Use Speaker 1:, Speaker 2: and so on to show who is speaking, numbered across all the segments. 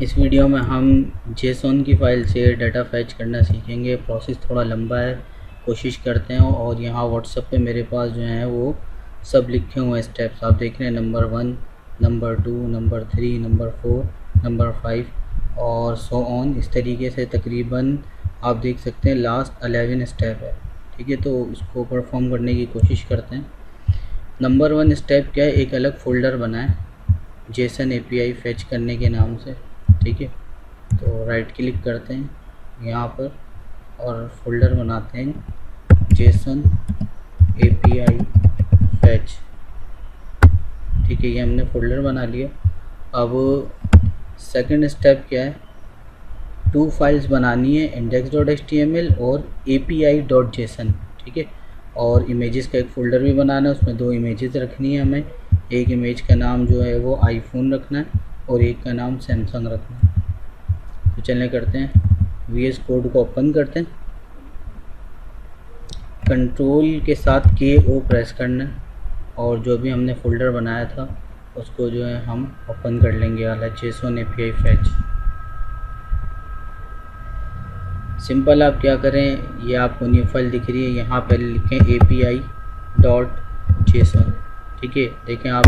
Speaker 1: इस वीडियो में हम जेसॉन की फ़ाइल से डाटा फैच करना सीखेंगे। प्रोसेस थोड़ा लंबा है, कोशिश करते हैं। और यहाँ व्हाट्सएप पे मेरे पास जो है वो सब लिखे हुए हैं स्टेप्स, आप देख रहे हैं, number 1, number 2, number 3, number 4, number 5 और सो ऑन। इस तरीके से तकरीबन आप देख सकते हैं लास्ट 11 स्टेप है। ठीक है, तो इसको परफॉर्म करने की कोशिश करते हैं। नंबर 1 स्टेप क्या है, एक अलग फ़ोल्डर बनाएं जेसन एपीआई फैच करने के नाम से। ठीक है, तो राइट क्लिक करते हैं यहाँ पर और फोल्डर बनाते हैं जेसन एपीआई फैच। ठीक है, ये हमने फोल्डर बना लिया। अब सेकंड स्टेप क्या है, 2 फाइल्स बनानी है, index.html और api.json। ठीक है, और इमेजेस का एक फ़ोल्डर भी बनाना है, उसमें 2 इमेजेस रखनी है हमें। एक इमेज का नाम जो है वो आईफोन रखना है और एक का नाम सैमसंग रखना है। तो चलिए करते हैं, VS कोड को ओपन करते हैं, कंट्रोल के साथ KO प्रेस करना है और जो भी हमने फ़ोल्डर बनाया था उसको जो है हम ओपन कर लेंगे, वाला जेसन एपीआई फैच। सिंपल आप क्या करें, ये आपको न्यू फाइल दिख रही है, यहाँ पर लिखें api.json। ठीक है, देखें आप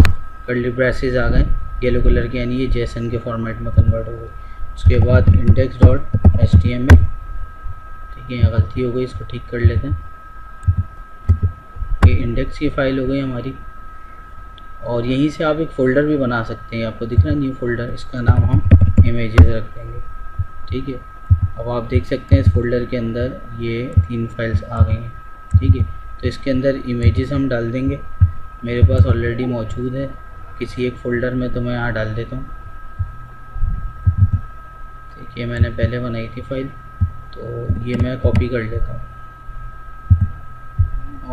Speaker 1: कर्ली ब्रेसेस आ गए येलो कलर के, यानी ये जेसन के फॉर्मेट में कन्वर्ट हो गई। उसके बाद index.html। ठीक है, यहाँ गलती हो गई, इसको ठीक कर लेते हैं। ये इंडेक्स की फ़ाइल हो गई हमारी और यहीं से आप एक फ़ोल्डर भी बना सकते हैं। आपको दिख रहा है न्यू फ़ोल्डर, इसका नाम हम इमेजेस रख देंगे। ठीक है, अब आप देख सकते हैं इस फोल्डर के अंदर ये 3 फाइल्स आ गई हैं। ठीक है, तो इसके अंदर इमेजेस हम डाल देंगे, मेरे पास ऑलरेडी मौजूद है किसी एक फ़ोल्डर में, तो मैं यहाँ डाल देता हूँ। ठीक है, मैंने पहले बनाई थी फाइल, तो ये मैं कॉपी कर लेता हूँ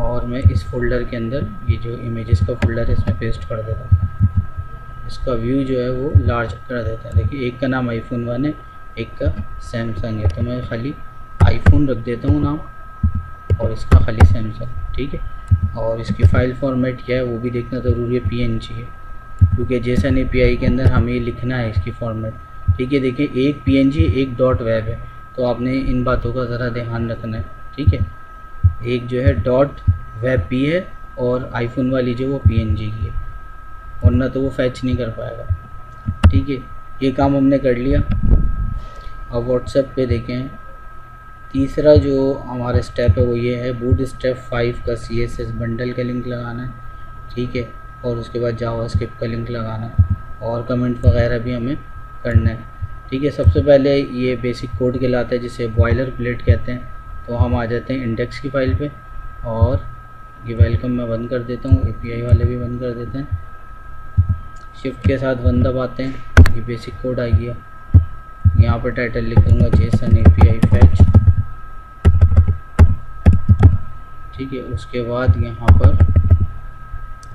Speaker 1: और मैं इस फोल्डर के अंदर ये जो इमेजेस का फोल्डर है इसमें पेस्ट कर देता हूँ। इसका व्यू जो है वो लार्ज कर देता है। देखिए, एक का नाम iPhone 1 है, एक का सैमसंग है, तो मैं खाली आईफोन रख देता हूँ नाम और इसका खाली सैमसंग। ठीक है, और इसकी फ़ाइल फॉर्मेट क्या है वो भी देखना ज़रूरी है, PNG है, क्योंकि जेसन एपीआई के अंदर हमें लिखना है इसकी फॉर्मेट। ठीक है, देखिए एक PNG एक .web है, तो आपने इन बातों का ज़रा ध्यान रखना है। ठीक है, एक जो है .web भी है और आईफोन वाली जो वो PNG की है, वरना तो वो फैच नहीं कर पाएगा। ठीक है, ये काम हमने कर लिया। अब व्हाट्सएप पे देखें, तीसरा जो हमारा स्टेप है वो ये है, बूटस्ट्रैप 5 का CSS बंडल का लिंक लगाना है। ठीक है, और उसके बाद जावास्क्रिप्ट का लिंक लगाना है और कमेंट वगैरह भी हमें करना है। ठीक है, सबसे पहले ये बेसिक कोड कहलाता है जिसे बॉयलर प्लेट कहते हैं। तो हम आ जाते हैं इंडेक्स की फ़ाइल पे और ये वेलकम मैं बंद कर देता हूँ, API वाले भी बंद कर देते हैं। शिफ्ट के साथ 1 दबाते हैं, ये बेसिक कोड आ गया। यहाँ पर टाइटल लिखूँगा जेसन एपीआई फैच। ठीक है, उसके बाद यहाँ पर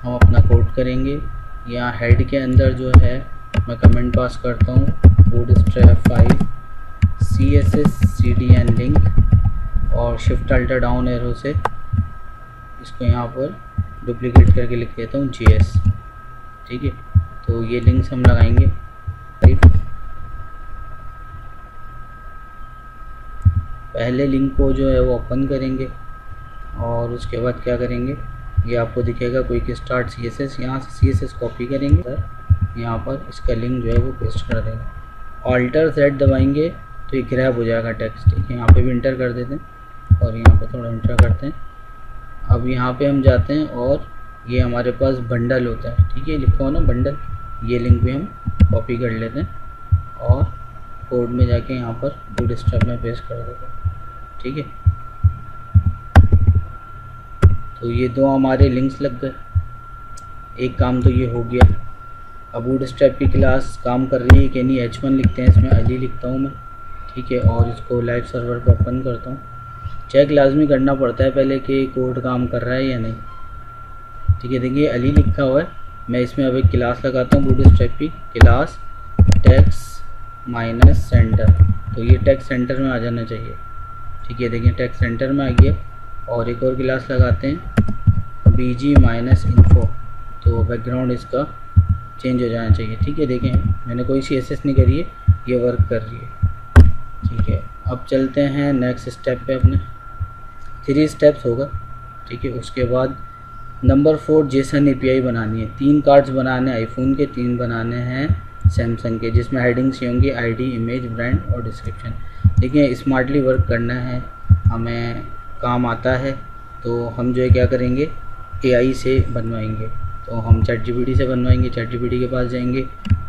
Speaker 1: हम अपना कोड करेंगे। यहाँ हेड के अंदर जो है मैं कमेंट पास करता हूँ, बूटस्ट्रैप 5 CSS CDN लिंक, और शिफ्ट अल्टर डाउन एरो से इसको यहाँ पर डुप्लीकेट करके लिख देता हूँ JS। ठीक है, तो ये लिंक्स हम लगाएंगे। पहले लिंक को जो है वो ओपन करेंगे और उसके बाद क्या करेंगे, ये आपको दिखेगा क्विक स्टार्ट CSS, यहाँ से CSS कॉपी करेंगे सर, यहाँ पर इसका लिंक जो है वो पेस्ट कर देंगे। Alt Z दबाएंगे तो ये ग्रैब हो जाएगा टेक्स्ट। ठीक है, यहाँ पे भी इंटर कर देते हैं और यहाँ पे थोड़ा इंटर करते हैं। अब यहाँ पे हम जाते हैं और ये हमारे पास बंडल होता है। ठीक है, लिखा हो ना बंडल, ये लिंक भी हम कॉपी कर लेते हैं और कोड में जाके यहाँ पर बूटस्ट्रैप में पेस्ट कर देते हैं। ठीक है, तो ये 2 हमारे लिंक्स लग गए, एक काम तो ये हो गया। अब बूटस्ट्रैप की क्लास काम कर रही है कि नहीं, H1 लिखते हैं, इसमें अली लिखता हूँ मैं। ठीक है, और इसको लाइव सर्वर पर ओपन करता हूँ। चेक लाजमी करना पड़ता है पहले कि कोड काम कर रहा है या नहीं। ठीक है, देखिए अली लिखा हुआ है। मैं इसमें अब एक क्लास लगाता हूँ बूटस्ट्रैप की, क्लास टेक्स्ट माइनस सेंटर, तो ये टेक्स्ट सेंटर में आ जाना चाहिए। ठीक है, देखिए टेक्स्ट सेंटर में आ गया। और एक और क्लास लगाते हैं BG-info, तो बैकग्राउंड इसका चेंज हो जाना चाहिए। ठीक है, देखें मैंने कोई CSS नहीं करी है, ये वर्क कर रही है। ठीक है, अब चलते हैं नेक्स्ट स्टेप पे। अपने 3 स्टेप्स होगा। ठीक है, उसके बाद नंबर 4 जेसन एपीआई बनानी है। 3 कार्ड्स बनाने आईफोन के, 3 बनाने हैं सैमसंग के, जिसमें हेडिंग्स होंगी आईडी, इमेज, ब्रांड और डिस्क्रिप्शन। देखिए स्मार्टली वर्क करना है, हमें काम आता है तो हम जो है क्या करेंगे, एआई से बनवाएंगे। तो हम ChatGPT से बनवाएंगे। ChatGPT के पास जाएंगे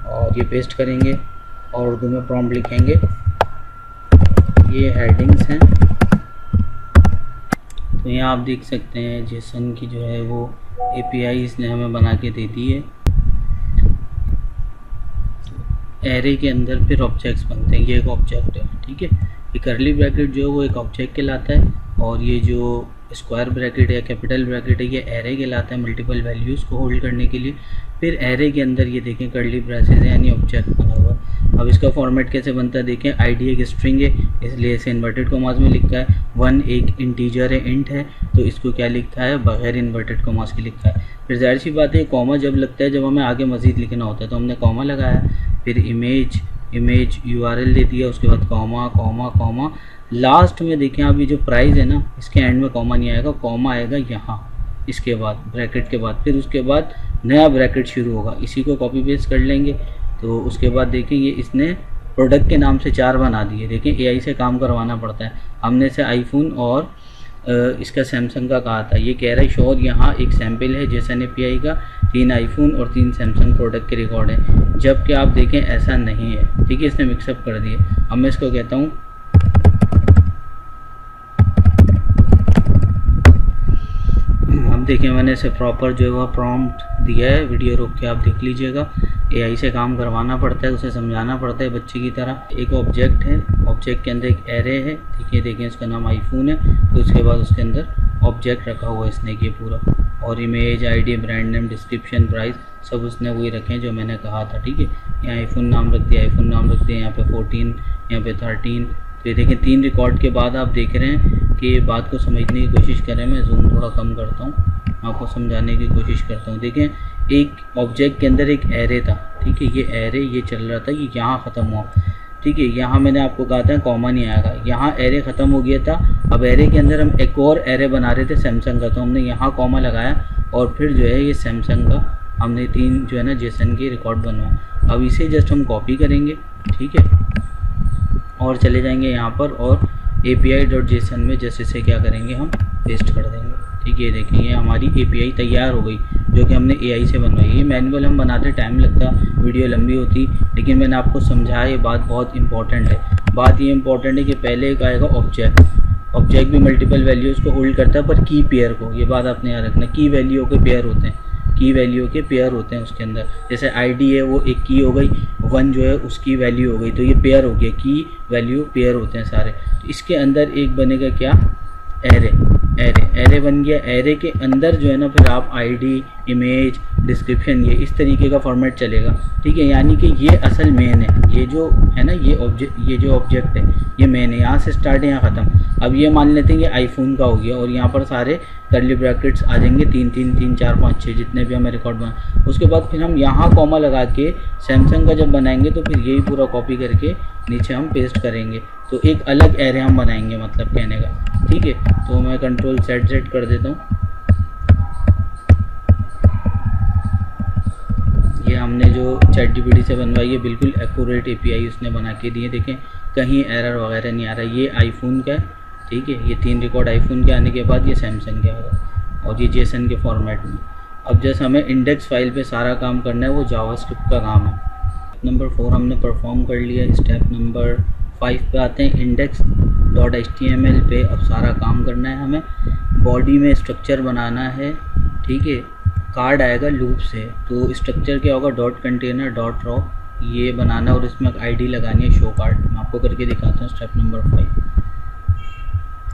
Speaker 1: और ये पेस्ट करेंगे और उर्दू में प्रॉम्प्ट लिखेंगे। ये हेडिंग्स हैं, तो यहाँ आप देख सकते हैं जेसन की जो है वो एपीआई इसने हमें बना के दे दी है। एरे के अंदर फिर ऑब्जेक्ट्स बनते हैं। ये एक ऑब्जेक्ट है। ठीक है, ये करली ब्रैकेट जो है वो एक ऑब्जेक्ट कहलाता है, और ये जो स्क्वायर ब्रैकेट है, कैपिटल ब्रैकेट है, ये एरे कहलाता है मल्टीपल वैल्यूज़ को होल्ड करने के लिए। फिर एरे के अंदर ये देखें करली ब्रेसेस है, यानी ऑब्जेक्ट बना हुआ। अब इसका फॉर्मेट कैसे बनता है देखें। आईडी एक स्ट्रिंग है, इसलिए इसे इन्वर्टेड कॉमास में लिखा है। 1 एक इंटीजर है, इंट है, तो इसको क्या लिखा है, बगैर इन्वर्टेड कॉमास के लिखा है। फिर जाहिर सी बात है कॉमा जब लगता है जब हमें आगे मज़ीद लिखना होता है, तो हमने कॉमा लगाया। फिर इमेज URL दे दिया, उसके बाद कॉमा कॉमा कॉमा। लास्ट में देखें आप ये जो प्राइस है ना, इसके एंड में कॉमा नहीं आएगा, कॉमा आएगा यहाँ इसके बाद ब्रैकेट के बाद। फिर उसके बाद नया ब्रैकेट शुरू होगा। इसी को कॉपी पेस्ट कर लेंगे। तो उसके बाद देखिए ये इसने प्रोडक्ट के नाम से 4 बना दिए। देखिए एआई से काम करवाना पड़ता है। हमने से आईफोन और इसका सैमसंग का कहा था। ये कह रहा है शोर यहाँ एक सैम्पल है जेसन एपीआई का, 3 आईफोन और 3 सैमसंग प्रोडक्ट के रिकॉर्ड हैं, जबकि आप देखें ऐसा नहीं है। ठीक है, इसने मिक्सअप कर दिए। अब मैं इसको कहता हूँ अब देखें मैंने इसे प्रॉपर जो है वह प्रॉम्प्ट दिया है। वीडियो रोक के आप देख लीजिएगा। एआई से काम करवाना पड़ता है, उसे समझाना पड़ता है बच्चे की तरह। एक ऑब्जेक्ट है, ऑब्जेक्ट के अंदर एक एरे है। ठीक है, देखें इसका नाम आईफोन है, तो उसके बाद उसके अंदर ऑब्जेक्ट रखा हुआ है इसने ये पूरा, और image, ID, brand name, description, price सब उसने वही रखे हैं जो मैंने कहा था। ठीक है, यहाँ आईफोन नाम रख दिया, आईफोन नाम रख दिया, यहाँ पे 14, यहाँ पे 13। तो ये देखें 3 रिकॉर्ड के बाद आप देख रहे हैं कि बात को समझने की कोशिश कर रहे हैं। मैं जूम थोड़ा कम करता हूँ, आपको समझाने की कोशिश करता हूँ। देखें एक ऑब्जेक्ट के अंदर एक एरे था। ठीक है, ये एरे ये चल रहा था, ये यहाँ ख़त्म हुआ। ठीक है, यहाँ मैंने आपको कहा था कॉमा नहीं आएगा, यहाँ एरे ख़त्म हो गया था। अब एरे के अंदर हम एक और एरे बना रहे थे सैमसंग का, तो हमने यहाँ कॉमा लगाया और फिर जो है ये सैमसंग का हमने 3 जो है ना जेसन के रिकॉर्ड बनवाए। अब इसे जस्ट हम कॉपी करेंगे। ठीक है, और चले जाएंगे यहाँ पर और API.json में जैसे से क्या करेंगे हम पेस्ट कर देंगे। ठीक है, देखिए ये हमारी API तैयार हो गई जो कि हमने AI से बनवाई। ये मैनुअल हम बनाते टाइम लगता, वीडियो लंबी होती, लेकिन मैंने आपको समझाया ये बात बहुत इंपॉर्टेंट है। बात ये इंपॉर्टेंट है कि पहले एक आएगा ऑब्जेक्ट भी मल्टीपल वैल्यूज़ को होल्ड करता है, पर की पेयर को, ये बात आपने याद रखना, की वैल्यू के पेयर होते हैं, की वैल्यू के पेयर होते हैं उसके अंदर। जैसे आईडी है वो एक की हो गई, 1 जो है उसकी वैल्यू हो गई, तो ये पेयर हो गया, की वैल्यू पेयर होते हैं सारे। तो इसके अंदर एक बनेगा क्या, एरे बन गया। एरे के अंदर जो है ना फिर आप आईडी, इमेज, डिस्क्रिप्शन, ये इस तरीके का फॉर्मेट चलेगा। ठीक है, यानी कि ये असल मेन है, ये जो है ना ये जो ऑब्जेक्ट है ये मेन है, यहाँ से स्टार्ट है यहाँ ख़त्म। अब ये मान लेते हैं कि आईफोन का हो गया और यहाँ पर सारे कर्ली ब्रैकेट्स आ जाएंगे, 3 3 3 4 5 6 जितने भी हमें रिकॉर्ड बना। उसके बाद फिर हम यहाँ कॉमा लगा के सैमसंग का जब बनाएंगे तो फिर यही पूरा कॉपी करके नीचे हम पेस्ट करेंगे, तो एक अलग एरे हम बनाएंगे, मतलब कहने का। ठीक है, तो मैं Ctrl+Z कर देता हूँ। ये हमने जो ChatGPT से बनवाई है बिल्कुल एक्यूरेट API उसने बना के दिए। देखें कहीं एरर वगैरह नहीं आ रहा। ये आईफोन का है। ठीक है, ये 3 रिकॉर्ड आईफोन के आने के बाद ये सैमसंग के आएगा और ये जेसन के फॉर्मेट में। अब जैसे हमें इंडेक्स फाइल पे सारा काम करना है, वो जावास्क्रिप्ट का काम है। नंबर 4 हमने परफॉर्म कर लिया। स्टेप नंबर 5 पे आते हैं, index.html पे अब सारा काम करना है हमें। बॉडी में स्ट्रक्चर बनाना है। ठीक है, कार्ड आएगा लूप से, तो स्ट्रक्चर क्या होगा, डॉट कंटेनर डॉट रॉ ये बनाना और इसमें आईडी लगानी है शो कार्ड। मैं आपको करके दिखाता हूँ स्टेप नंबर 5।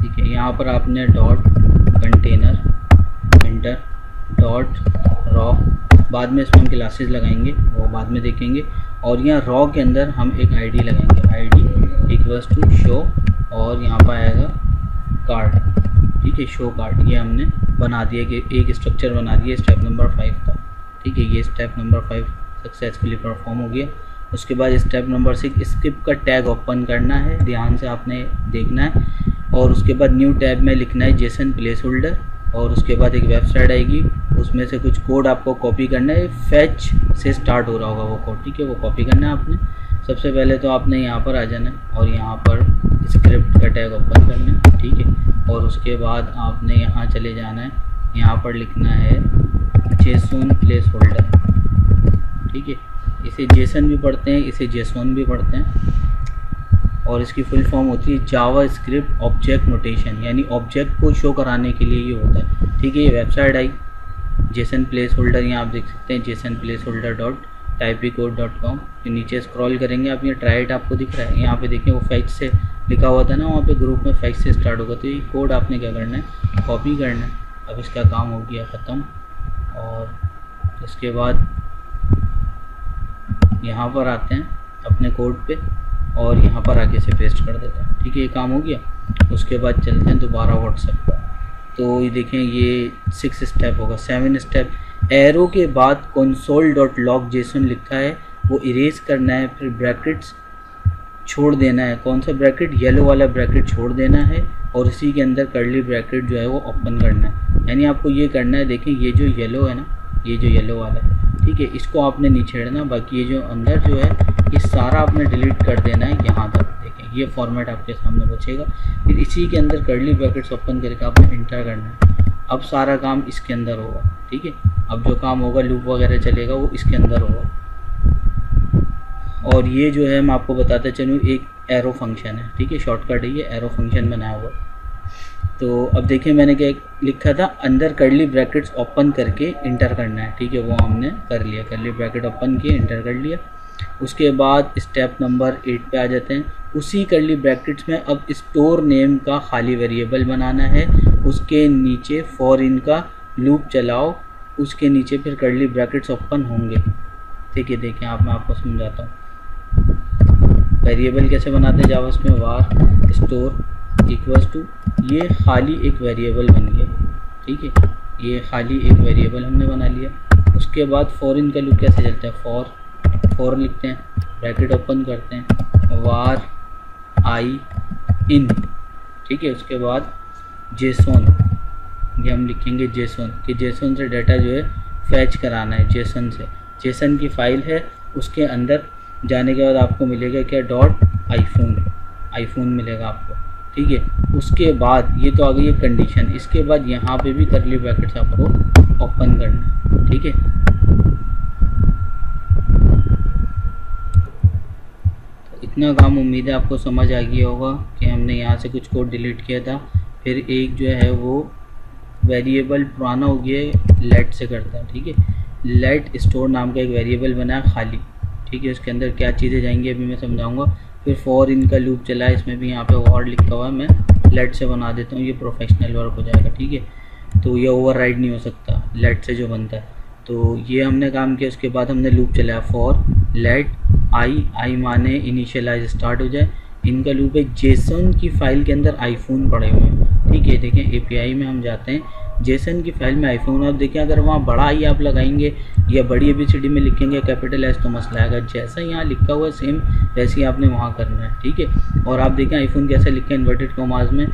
Speaker 1: ठीक है, यहाँ पर आपने dot container inter dot raw, बाद में इसमें हम क्लासेस लगाएंगे वो बाद में देखेंगे, और यहाँ रॉ के अंदर हम एक आईडी लगाएंगे, आईडी इक्वल्स टू शो, और यहाँ पर आएगा कार्ड। ठीक है, शो कार्ड ये हमने बना दिया कि एक स्ट्रक्चर बना दिया। स्टेप नंबर 5 था। ठीक है, ये स्टेप नंबर 5 सक्सेसफुली परफॉर्म हो गया। उसके बाद स्टेप नंबर 6 स्क्रिप्ट का टैग ओपन करना है, ध्यान से आपने देखना है। और उसके बाद न्यू टैब में लिखना है जेसन प्लेस होल्डर, और उसके बाद एक वेबसाइट आएगी, उसमें से कुछ कोड आपको कॉपी करना है। फैच से स्टार्ट हो रहा होगा वो कोड, ठीक है, वो कॉपी करना है आपने। सबसे पहले तो आपने यहाँ पर आ जाना है और यहाँ पर स्क्रिप्ट का टैग ओपन करना है, ठीक है। और उसके बाद आपने यहाँ चले जाना है, यहाँ पर लिखना है जेसन प्लेस होल्डर, ठीक है। इसे जेसन भी पढ़ते हैं, इसे जेसोन भी पढ़ते हैं, और इसकी फुल फॉर्म होती है जावा स्क्रिप्ट ऑब्जेक्ट नोटेशन, यानी ऑब्जेक्ट को शो कराने के लिए ये होता है, ठीक है। ये वेबसाइट आई जेसन प्लेस होल्डर, यहाँ आप देख सकते हैं जेसन प्लेस होल्डर .typicode.com। फिर नीचे स्क्रॉल करेंगे आप, ये ट्राइट आपको दिख रहा है, यहाँ पे देखिए वो फैच से लिखा हुआ था ना, वहाँ पे ग्रुप में फैच से स्टार्ट होगा। तो ये कोड आपने क्या करना है, कॉपी करना है। अब इसका काम हो गया ख़त्म, और इसके बाद यहाँ पर आते हैं अपने कोड पे, और यहाँ पर आके से पेस्ट कर देते हैं, ठीक है, ये काम हो गया। उसके बाद चलते हैं दोबारा व्हाट्सएप पर। तो ये देखें ये 6 स्टेप होगा, 7 स्टेप। एरो के बाद console.log जेसन लिखा है वो इरेज करना है, फिर ब्रैकेट्स छोड़ देना है। कौन सा ब्रैकेट, येलो वाला ब्रैकेट छोड़ देना है, और इसी के अंदर कर्ली ब्रैकेट जो है वो ओपन करना है। यानी आपको ये करना है, देखें ये जो येलो है ना, ये जो येलो वाला है, ठीक है, इसको आपने नहीं छेड़ना, बाकी ये जो अंदर जो है ये सारा आपने डिलीट कर देना है यहाँ तक। देखें ये फॉर्मेट आपके सामने बचेगा, फिर इसी के अंदर कर्ली ब्रैकेट्स ओपन करके आपने इंटर करना है। अब सारा काम इसके अंदर होगा, ठीक है। अब जो काम होगा, लूप वगैरह चलेगा, वो इसके अंदर होगा। और ये जो है मैं आपको बताता चलूँ, एक एरो फंक्शन है, ठीक है, शॉर्टकट है, ये एरो फंक्शन बनाया हुआ। तो अब देखिए मैंने क्या लिखा था, अंदर कर्ली ब्रैकेट्स ओपन करके इंटर करना है, ठीक है, वो हमने कर लिया, कर्ली ब्रैकेट ओपन किए, इंटर कर लिया। उसके बाद स्टेप नंबर 8 पे आ जाते हैं। उसी कर्ली ब्रैकेट्स में अब स्टोर नेम का खाली वेरिएबल बनाना है, उसके नीचे फॉर इन का लूप चलाओ, उसके नीचे फिर कर्ली ब्रैकेट्स ओपन होंगे, ठीक है। देखिए मैं आपको समझाता हूँ वेरिएबल कैसे बनाते हैं जावा में। वार स्टोर इक्वल्स टू, ये खाली एक वेरिएबल बन गया, ठीक है, ये खाली एक वेरिएबल हमने बना लिया। उसके बाद फॉर इन का लूप कैसे चलता है, फॉर लिखते हैं, ब्रैकेट ओपन करते हैं, वार आई इन, ठीक है। उसके बाद जेसोन, ये हम लिखेंगे जेसोन, कि जेसोन से डाटा जो है फैच कराना है, जेसन से। जेसन की फाइल है, उसके अंदर जाने के बाद आपको मिलेगा क्या, आईफोन मिलेगा आपको, ठीक है। उसके बाद ये तो आ गई है कंडीशन, इसके बाद यहाँ पे भी कर्ली ब्रैकेट्स आपको ओपन करना है, ठीक है। तो इतना काम उम्मीद है आपको समझ आ गया होगा कि हमने यहाँ से कुछ कोड डिलीट किया था। फिर एक जो है वो वेरिएबल पुराना हो गया, लेट से करता है, ठीक है। लेट स्टोर नाम का एक वेरिएबल बना है खाली, ठीक है, उसके अंदर क्या चीज़ें जाएंगी अभी मैं समझाऊंगा। फिर फॉर इन का लूप चला है, इसमें भी यहाँ पे वर्ड लिखा हुआ है, मैं लेट से बना देता हूँ, ये प्रोफेशनल वर्क हो जाएगा, ठीक है। तो ये ओवरराइड नहीं हो सकता लेट से जो बनता है। तो ये हमने काम किया। उसके बाद हमने लूप चलाया फॉर लेट आई माने इनिशियलाइज स्टार्ट हो जाए। इनका लूप है, जेसन की फाइल के अंदर आईफोन पड़े हुए हैं, ठीक है। देखें एपीआई में हम जाते हैं, जेसन की फाइल में आईफोन, आप देखें अगर वहाँ बड़ा आई आप लगाएंगे या बड़ी ABCD में लिखेंगे कैपिटल एस तो मसला आएगा। जैसा यहाँ लिखा हुआ है सेम वैसे ही आपने वहाँ करना है, ठीक है। और आप देखें आईफोन कैसे लिखे इन्वर्टेड कॉमास में,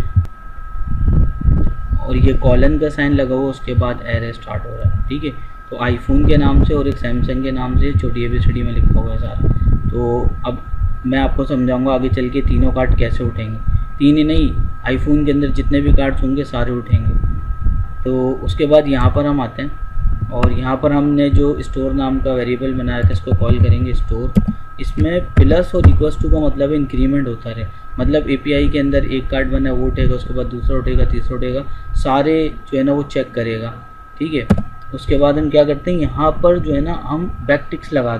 Speaker 1: और ये कॉलन का साइन लगा हुआ, उसके बाद एरे स्टार्ट हो रहा है, ठीक है। तो आईफोन के नाम से और एक सैमसंग के नाम से छोटी ABCD में लिखा हुआ है सारा। तो अब मैं आपको समझाऊंगा आगे चल के तीनों कार्ड कैसे उठेंगे। तीन ही नहीं, आईफोन के अंदर जितने भी कार्ड्स होंगे सारे उठेंगे। तो उसके बाद यहाँ पर हम आते हैं, और यहाँ पर हमने जो स्टोर नाम का वेरिएबल बनाया था इसको कॉल करेंगे स्टोर। इसमें प्लस और इक्वल्स टू का मतलब है इंक्रीमेंट होता रहे, मतलब API के अंदर एक कार्ड बना है वो उठेगा, उसके बाद दूसरा उठेगा, तीसरा उठेगा, सारे जो है ना वो चेक करेगा, ठीक है। उसके बाद हम क्या करते हैं, यहाँ पर जो है ना हम बैकटिक्स लगा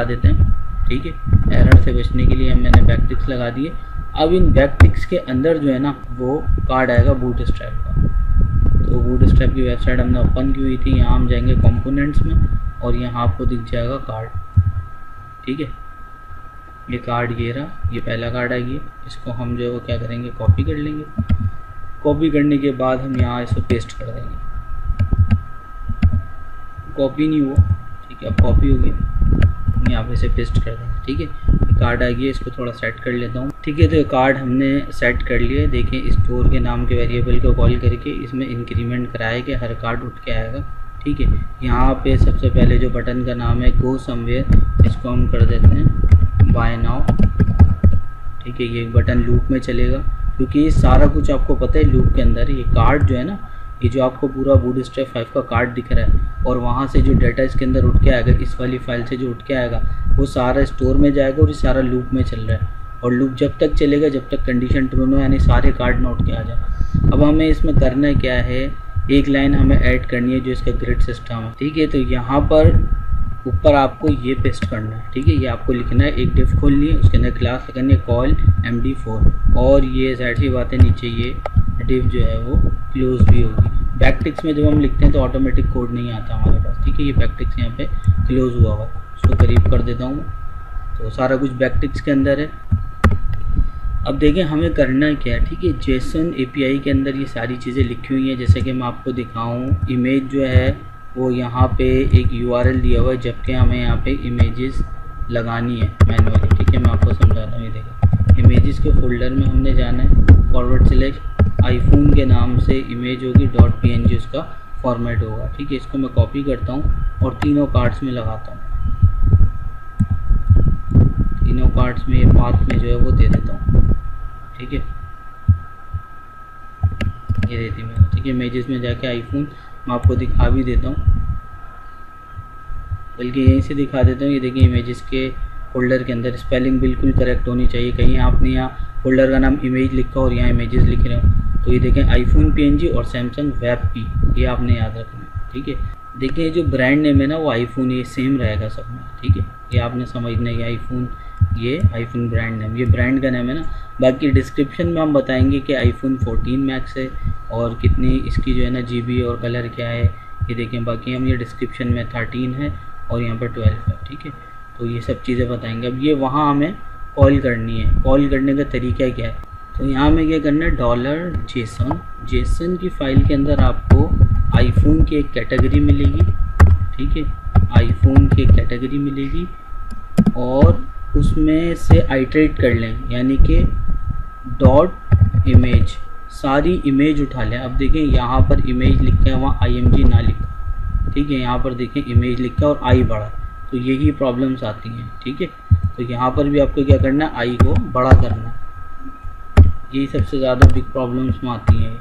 Speaker 1: देते हैं, ठीक है। एरर से बचने के लिए मैंने बैकटिक्स लगा दिए। अब इन बैकटिक्स के अंदर जो है ना वो कार्ड आएगा बूटस्ट्रैप का। तो बूटस्ट्रैप की वेबसाइट हमने ओपन की हुई थी, यहाँ हम जाएंगे कंपोनेंट्स में और यहाँ आपको दिख जाएगा कार्ड, ठीक है। ये कार्ड ये रहा, ये पहला कार्ड है ये, इसको हम जो है वो क्या करेंगे कॉपी कर लेंगे। कॉपी करने के बाद हम यहाँ इसको पेस्ट कर देंगे। कॉपी नहीं हुआ, ठीक है, अब कॉपी हो गया। हम यहाँ पे से पेस्ट कर देंगे। ठीक है, कार्ड आ गया, इसको थोड़ा सेट कर लेता हूँ। ठीक है, तो कार्ड हमने सेट कर लिया। देखिए स्टोर के नाम के वेरिएबल को कॉल करके इसमें इंक्रीमेंट कराया कि हर कार्ड उठ के आएगा। ठीक है, यहाँ पे सबसे पहले जो बटन का नाम है गो समवेयर, इसको हम कर देते हैं बाय नाउ। ठीक है, ये बटन लूप में चलेगा क्योंकि ये सारा कुछ आपको पता है लूप के अंदर। ये कार्ड जो है ना, ये जो आपको पूरा बूटस्ट्रैप 5 का कार्ड दिख रहा है और वहाँ से जो डाटा इसके अंदर उठ के आएगा, इस वाली फाइल से जो उठ के आएगा वो सारा स्टोर में जाएगा और ये सारा लूप में चल रहा है। और लूप जब तक चलेगा जब तक कंडीशन ट्रू न हो, यानी सारे कार्ड ना उठ के आ जाए। अब हमें इसमें करना क्या है, एक लाइन हमें ऐड करनी है जो इसका ग्रिड सिस्टम है। ठीक है, तो यहाँ पर ऊपर आपको ये पेस्ट करना है। ठीक है, ये आपको लिखना है, एक डिफ खोलनी है, उसके अंदर क्लास लगानी है कॉल MD4 और ये साइड सी बात है, नीचे ये डिफ जो है वो क्लोज भी होगी। बैकटिक्स में जब हम लिखते हैं तो ऑटोमेटिक कोड नहीं आता हमारे पास। ठीक है, ये बैकटिक्स यहाँ पे क्लोज हुआ हुआ, उसको करीब कर देता हूँ। तो सारा कुछ बैकटिक्स के अंदर है। अब देखें हमें करना क्या है। ठीक है, जेसन API के अंदर ये सारी चीज़ें लिखी हुई हैं। जैसे कि मैं आपको दिखाऊँ, इमेज जो है वो यहाँ पे एक URL दिया हुआ है, जबकि हमें यहाँ पे इमेजेस लगानी है मैनुअली। ठीक है, मैं आपको समझाता हूँ। ये देखिए, इमेजेस के फोल्डर में हमने जाना है, फॉरवर्ड स्लैश आईफोन के नाम से इमेज होगी .png उसका फॉर्मेट होगा। ठीक है, इसको मैं कॉपी करता हूँ और तीनों कार्ड्स में लगाता हूँ। तीनों कार्ड्स में ये पाथ में जो है वो दे देता हूँ। ठीक है, ये देती मैंने। ठीक है, इमेजेस में जाके आईफोन मैं आपको दिखा भी देता हूँ, बल्कि यहीं से दिखा देता हूँ। ये देखिए, इमेजेस के फोल्डर के अंदर स्पेलिंग बिल्कुल करेक्ट होनी चाहिए। कहीं आपने यहाँ फोल्डर का नाम इमेज लिखा और यहाँ इमेजेस लिख रहे हो तो ये देखें आईफोन PNG और सैमसंग वेब P, ये आपने याद रखना है। ठीक है, देखिए जो ब्रांड नेम है ना वो आईफोन, ये सेम रहेगा सब में। ठीक है, ये आपने समझना है, ये आईफोन ब्रांड नेम, ये ब्रांड का नाम है ना। बाकी डिस्क्रिप्शन में हम बताएंगे कि आईफोन 14 मैक्स है और कितनी इसकी जो है ना GB और कलर क्या है, ये देखें। बाकी हम ये डिस्क्रिप्शन में 13 है और यहाँ पर 12 है। ठीक है, तो ये सब चीज़ें बताएंगे। अब ये वहाँ हमें कॉल करनी है। कॉल करने का तरीका क्या है, तो यहाँ हमें क्या करना है, जेसन की फ़ाइल के अंदर आपको आईफोन की एक कैटेगरी मिलेगी। ठीक है, आईफोन की एक कैटेगरी मिलेगी और उसमें से आइटरेट कर लें, यानी कि .image सारी इमेज उठा लें। अब देखें यहाँ पर इमेज लिखा है, वहाँ IMG ना लिखा। ठीक है, यहाँ पर देखें इमेज लिखा है और I बड़ा, तो यही प्रॉब्लम्स आती हैं। ठीक है, तो यहाँ पर भी आपको क्या करना है, I को बड़ा करना है। यही सबसे ज़्यादा बिग प्रॉब्लम्स में आती हैं।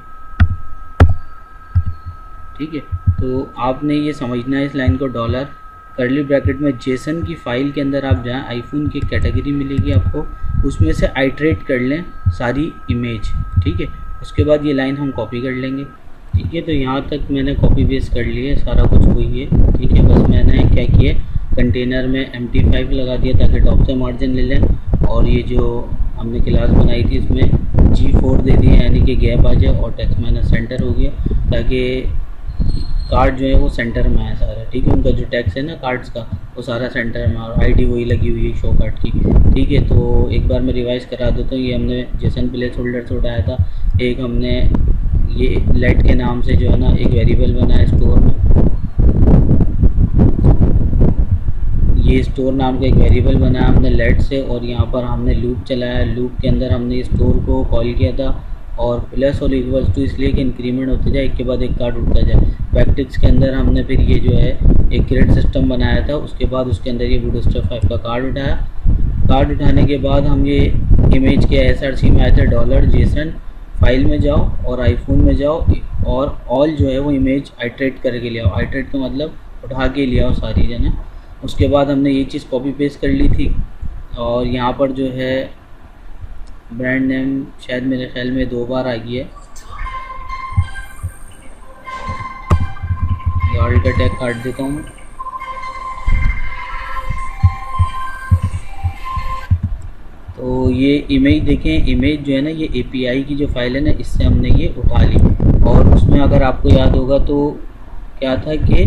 Speaker 1: ठीक है, तो आपने ये समझना है इस लाइन को, डॉलर कर्ली ब्रैकेट में जेसन की फ़ाइल के अंदर आप जाएँ, आईफोन की कैटेगरी मिलेगी आपको, उसमें से आइटरेट कर लें सारी इमेज। ठीक है, उसके बाद ये लाइन हम कॉपी कर लेंगे। ठीक है, तो यहाँ तक मैंने कॉपी पेस्ट कर लिया, सारा कुछ वही है। ठीक है, बस मैंने क्या किया, कंटेनर में MT5 लगा दिया ताकि टॉप से मार्जिन ले लें, और ये जो हमने क्लास बनाई थी इसमें G4 दे दिया, यानी कि गैप आ जाए, और टेक्स्ट माइनस सेंटर हो गया ताकि कार्ड जो है वो सेंटर में आए सारा। ठीक है, उनका जो टैक्स है ना कार्ड्स का वो सारा सेंटर में, और ID वही लगी हुई है शो कार्ड की। ठीक है, तो एक बार मैं रिवाइज करा देता हूँ। ये हमने जेसन प्लेस होल्डर से उठाया था, एक हमने ये लेट के नाम से जो है ना एक वेरिएबल बनाया स्टोर में, ये स्टोर नाम का एक वेरिएबल बनाया हमने लेट से, और यहाँ पर हमने लूप चलाया। लूप के अंदर हमने स्टोर को कॉल किया था, और प्लस और इक्वल्स टू इसलिए कि इंक्रीमेंट होते जाए, एक के बाद एक कार्ड उठता जाए। बैकटिक्स के अंदर हमने फिर ये जो है एक ग्रिड सिस्टम बनाया था, उसके बाद उसके अंदर ये बूटस्ट्रैप 5 का कार्ड उठाया। कार्ड उठाने के बाद हम ये इमेज के SRC में आए थे, $जेसन फाइल में जाओ और आईफोन में जाओ और ऑल जो है वो इमेज आइटरेट करके ले आओ। आइटरेट का मतलब उठा के ले आओ सारी जने। उसके बाद हमने ये चीज़ कॉपी पेस्ट कर ली थी, और यहाँ पर जो है ब्रांड नेम शायद मेरे ख्याल में 2 बार आ गई है, ये ऑल्ट का टैग काट देता हूँ। तो ये इमेज देखें, इमेज जो है ना ये API की जो फाइल है ना, इससे हमने ये उठा ली, और उसमें अगर आपको याद होगा तो क्या था कि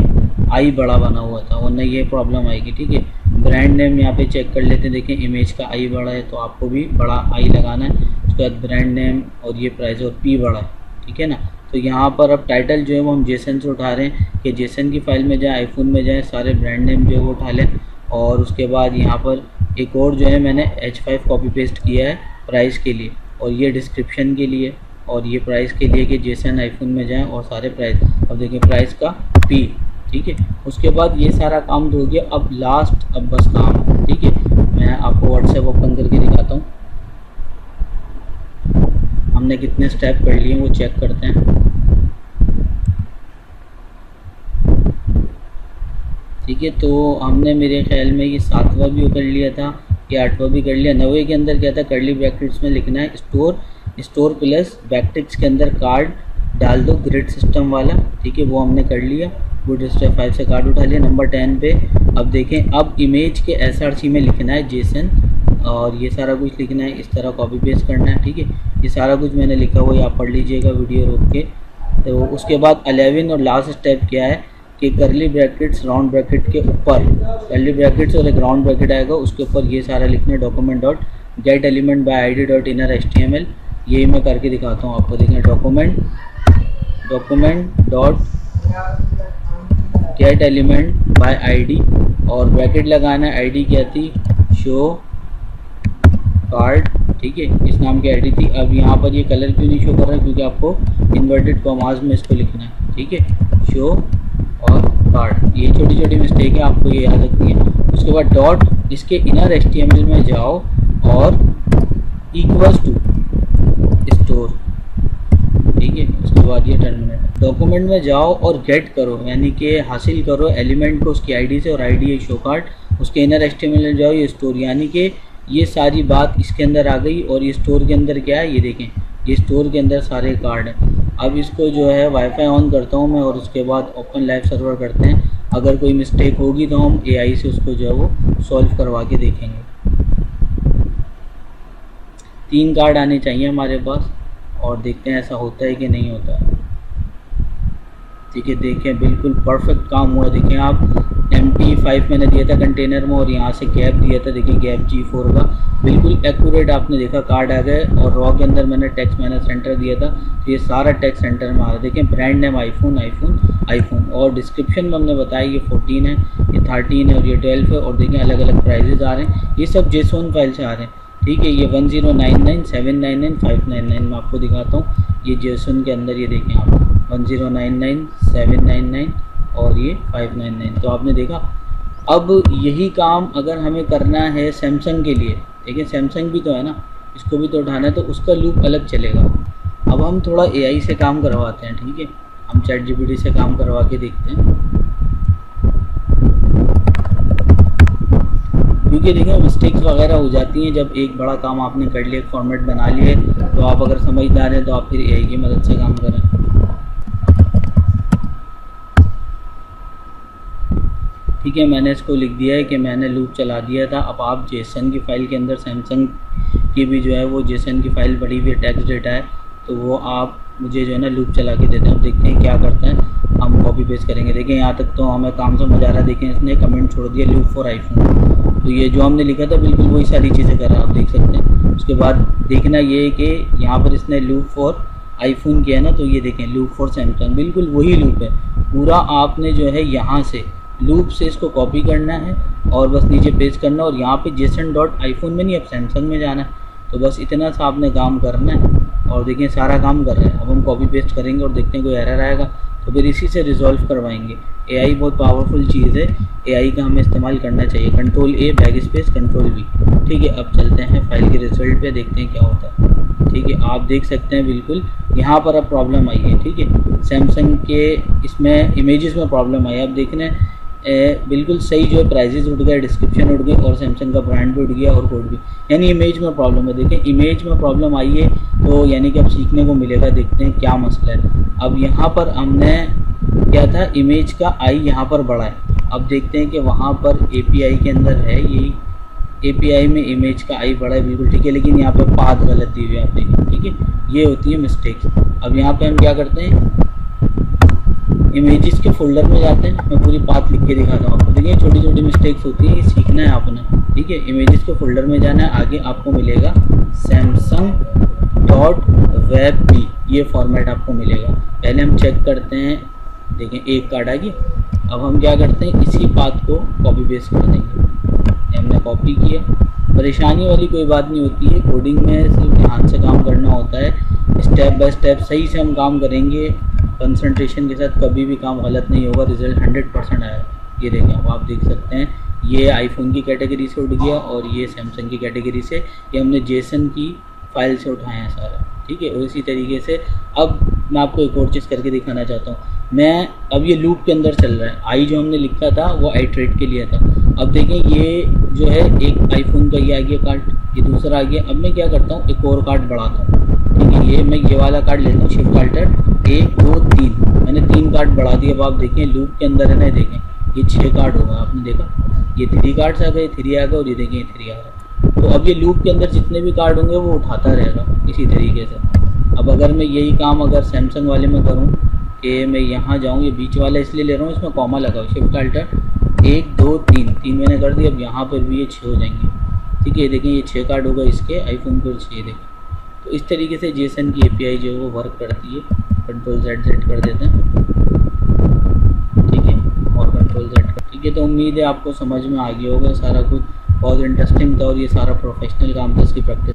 Speaker 1: I बड़ा बना हुआ था, वरना ये प्रॉब्लम आएगी। ठीक है, ब्रांड नेम यहाँ पे चेक कर लेते हैं, देखें इमेज का I बड़ा है तो आपको भी बड़ा I लगाना है। उसके बाद ब्रांड नेम और ये प्राइस और P बड़ा है। ठीक है ना, तो यहाँ पर अब टाइटल जो है वो हम जेसन से उठा रहे हैं कि जेसन की फ़ाइल में जाए, आईफोन में जाए, सारे ब्रांड नेम जो है वो उठा लें, और उसके बाद यहाँ पर एक और जो है मैंने H5 कॉपी पेस्ट किया है प्राइस के लिए, और ये डिस्क्रिप्शन के लिए, और ये प्राइस के लिए कि जेसन आईफोन में जाएं और सारे प्राइस। अब देखिए प्राइस का P, ठीक है। उसके बाद ये सारा काम हो गया। अब लास्ट, अब बस काम, ठीक है। मैं आपको व्हाट्सएप ओपन करके दिखाता हूँ, हमने कितने स्टेप कर लिए वो चेक करते हैं, ठीक है। तो हमने मेरे ख्याल में ये 7वां भी कर लिया था, ये 8वां भी कर लिया। 9वें के अंदर क्या था, कर्ली ब्रैकेट्स में लिखना है स्टोर प्लस बैकटिक्स के अंदर कार्ड डाल दो, ग्रिड सिस्टम वाला, ठीक है। वो हमने कर लिया। गुड स्टेप 5 से कार्ड उठा लिया। नंबर 10 पे अब देखें, अब इमेज के SRC में लिखना है जेसन, और ये सारा कुछ लिखना है, इस तरह कॉपी पेस्ट करना है, ठीक है। ये सारा कुछ मैंने लिखा हुआ है, आप पढ़ लीजिएगा वीडियो रोक के। तो उसके बाद 11 और लास्ट स्टेप क्या है कि करली ब्रैकेट्स राउंड ब्रैकेट के ऊपर, करली ब्रैकेट्स और एक राउंड ब्रैकेट आएगा, उसके ऊपर ये सारा लिखना है, document dot gate element by ID dot inner HTML। यही मैं करके दिखाता हूँ आपको, देखें document dot gate element by ID, और ब्रैकेट लगाना है, आईडी क्या थी, शो कार्ड, ठीक है, इस नाम की आईडी थी। अब यहाँ पर ये कलर क्यों नहीं शो कर रहा है, क्योंकि आपको इन्वर्टेड कॉमास में इसको लिखना है, ठीक है, शो और कार्ड। ये छोटी छोटी मिस्टेक है, आपको ये याद रखनी है। उसके बाद डॉट, इसके इनर HTML में जाओ और इक्वल्स टू स्टोर, ठीक है। उसके बाद ये टर्मिनेट, डॉक्यूमेंट में जाओ और गेट करो, यानी कि हासिल करो एलिमेंट को उसकी आईडी से, और आईडी है शो कार्ड, उसके इनर HTML में जाओ, ये स्टोर, यानी कि ये सारी बात इसके अंदर आ गई। और ये स्टोर के अंदर क्या है, ये देखें, ये स्टोर के अंदर सारे कार्ड हैं। अब इसको जो है वाईफाई ऑन करता हूँ मैं, और उसके बाद ओपन लाइव सर्वर करते हैं। अगर कोई मिस्टेक होगी तो हम AI से उसको जो है वो सॉल्व करवा के देखेंगे। 3 कार्ड आने चाहिए हमारे पास, और देखते हैं ऐसा होता है कि नहीं होता है, ठीक है। देखें बिल्कुल परफेक्ट काम हुआ। देखें आप, MT5 मैंने दिया था कंटेनर में, और यहाँ से गैप दिया था, देखिए गैप G4 का, बिल्कुल एक्यूरेट आपने देखा कार्ड आ गए। और रॉ के अंदर मैंने टेक्स्ट मैंने सेंटर दिया था, तो ये सारा टेक्स्ट सेंटर में आ रहा है। देखें ब्रांड नेम आईफोन, और डिस्क्रिप्शन में हमने बताया ये 14 है, ये 13 है, और ये 12 है। और देखें अलग अलग प्राइजेज आ रहे हैं, ये सब JSON फाइल से आ रहे हैं, ठीक है। ये 1099, 799, 599 मैं आपको दिखाता हूँ। ये JSON के अंदर ये देखें आप, 1099, 799 और ये 599। तो आपने देखा। अब यही काम अगर हमें करना है सैमसंग के लिए, देखिए सैमसंग भी तो है ना, इसको भी तो उठाना है, तो उसका लूप अलग चलेगा। अब हम थोड़ा AI से काम करवाते हैं, ठीक है, हम ChatGPT से काम करवा के देखते हैं, क्योंकि देखिए मिस्टेक्स वगैरह हो जाती हैं जब एक बड़ा काम आपने कर लिया, एक फॉर्मेट बना लिए। तो आप अगर समझदार हैं तो आप फिर AI की मदद से काम करें। ठीक है, मैंने इसको लिख दिया है कि मैंने लूप चला दिया था। अब आप जेसन की फ़ाइल के अंदर सैमसंग की भी जो है वो जेसन की फ़ाइल बड़ी हुई है, टेक्स्ट डेटा है, तो वो आप मुझे जो है ना लूप चला के देते हैं। अब देखते हैं क्या करते हैं, हम कॉपी पेस्ट करेंगे। देखिए यहाँ तक तो हमें काम समझ आ रहा है। देखें इसने कमेंट छोड़ दिया लूप फॉर आईफोन, तो ये जो हमने लिखा था बिल्कुल वही सारी चीज़ें कर रहा है, आप देख सकते हैं। उसके बाद देखना ये है कि यहाँ पर इसने लूप फॉर आईफोन किया है ना, तो ये देखें लूप फॉर सैमसंग, बिल्कुल वही लूप है पूरा। आपने जो है यहाँ से लूप से इसको कॉपी करना है और बस नीचे पेस्ट करना, और यहाँ पे जेसन डॉट आईफोन में नहीं, अब सैमसंग में जाना है। तो बस इतना सा आपने काम करना है, और देखिए सारा काम कर रहे हैं। अब हम कॉपी पेस्ट करेंगे और देखते हैं कोई एरर आएगा तो फिर इसी से रिजॉल्व करवाएंगे। AI बहुत पावरफुल चीज़ है, AI का हमें इस्तेमाल करना चाहिए। Ctrl+A backspace Ctrl+V। ठीक है, अब चलते हैं फाइल के रिजल्ट पे, देखते हैं क्या होता है। ठीक है, आप देख सकते हैं बिल्कुल यहाँ पर अब प्रॉब्लम आई है। ठीक है, सैमसंग के इसमें इमेजेस में प्रॉब्लम आई है। अब देखने बिल्कुल सही जो है प्राइजेस उठ गए, डिस्क्रिप्शन उठ गई, और सैमसंग का ब्रांड भी उठ गया और कोड भी, यानी इमेज में प्रॉब्लम है। देखें इमेज में प्रॉब्लम आई है, तो यानी कि अब सीखने को मिलेगा। देखते हैं क्या मसला है। अब यहाँ पर हमने क्या था, इमेज का आई यहाँ पर बड़ा है। अब देखते हैं कि वहाँ पर API के अंदर है, यही API में इमेज का आई बड़ा है, बिल्कुल ठीक है, लेकिन यहाँ पे पाथ गलत दी हुई है, आप देखिए। ठीक है, ये होती है मिस्टेक्स। अब यहाँ पे हम क्या करते हैं, इमेजेस के फोल्डर में जाते हैं। मैं पूरी पाथ लिख के दिखाता हूँ आपको। देखिए छोटी छोटी मिस्टेक्स होती है, ये सीखना है आपने। ठीक है, इमेजेस के फोल्डर में जाना है, आगे आपको मिलेगा samsung.webp, ये फॉर्मेट आपको मिलेगा। पहले हम चेक करते हैं, देखें एक कार्ड आ गया। अब हम क्या करते हैं, इसी पाथ को कॉपी पेस्ट कर देंगे। ये हमने कॉपी किया। परेशानी वाली कोई बात नहीं होती है, कोडिंग में सिर्फ ध्यान से काम करना होता है, स्टेप बाय स्टेप सही से हम काम करेंगे, कंसंट्रेशन के साथ कभी भी काम गलत नहीं होगा, रिजल्ट 100% आएगा। ये देखें, अब आप देख सकते हैं ये आईफोन की कैटेगरी से उठ गया और ये सैमसंग की कैटेगरी से, ये हमने जेसन की फाइल से उठाए हैं सारा, ठीक है। और इसी तरीके से अब मैं आपको एक और चीज़ करके दिखाना चाहता हूँ। मैं अब ये लूप के अंदर चल रहा है, आई जो हमने लिखा था वो आइट्रेट के लिए था। अब देखें ये जो है एक आईफोन का ये आ गया कार्ड, ये दूसरा आ गया। अब मैं क्या करता हूँ, एक और कार्ड बढ़ाता हूँ, ठीक है। ये मैं ये वाला कार्ड लेता हूँ, शिफ्ट अल्टर 1 2 3, मैंने 3 कार्ड बढ़ा दिए। अब आप देखें लूप के अंदर है ना, देखें ये 6 कार्ड होगा, आपने देखा ये 3 कार्ड्स आ गए, 3 आ गए और ये देखें ये 3 आ रहा है। तो अब ये लूप के अंदर जितने भी कार्ड होंगे वो उठाता रहेगा इसी तरीके से। अब अगर मैं यही काम अगर सैमसंग वाले में करूँ कि मैं यहाँ जाऊँ, ये बीच वाला इसलिए ले रहा हूँ, इसमें कॉमा लगाओ, शिफ्ट अल्टर 1 2 3 मैंने कर दिया। अब यहाँ पर भी ये 6 हो जाएंगे, ठीक है। देखें ये 6 कार्ड होगा इसके आईफोन पर 6, देखें। तो इस तरीके से जेसन की API जो है वो वर्क करती है। कंट्रोल Z कर देते हैं, ठीक है, और कंट्रोल Z, ठीक है। तो उम्मीद है आपको समझ में आ गया होगा सारा कुछ, बहुत इंटरेस्टिंग था और ये सारा प्रोफेशनल काम था, इसकी प्रैक्टिस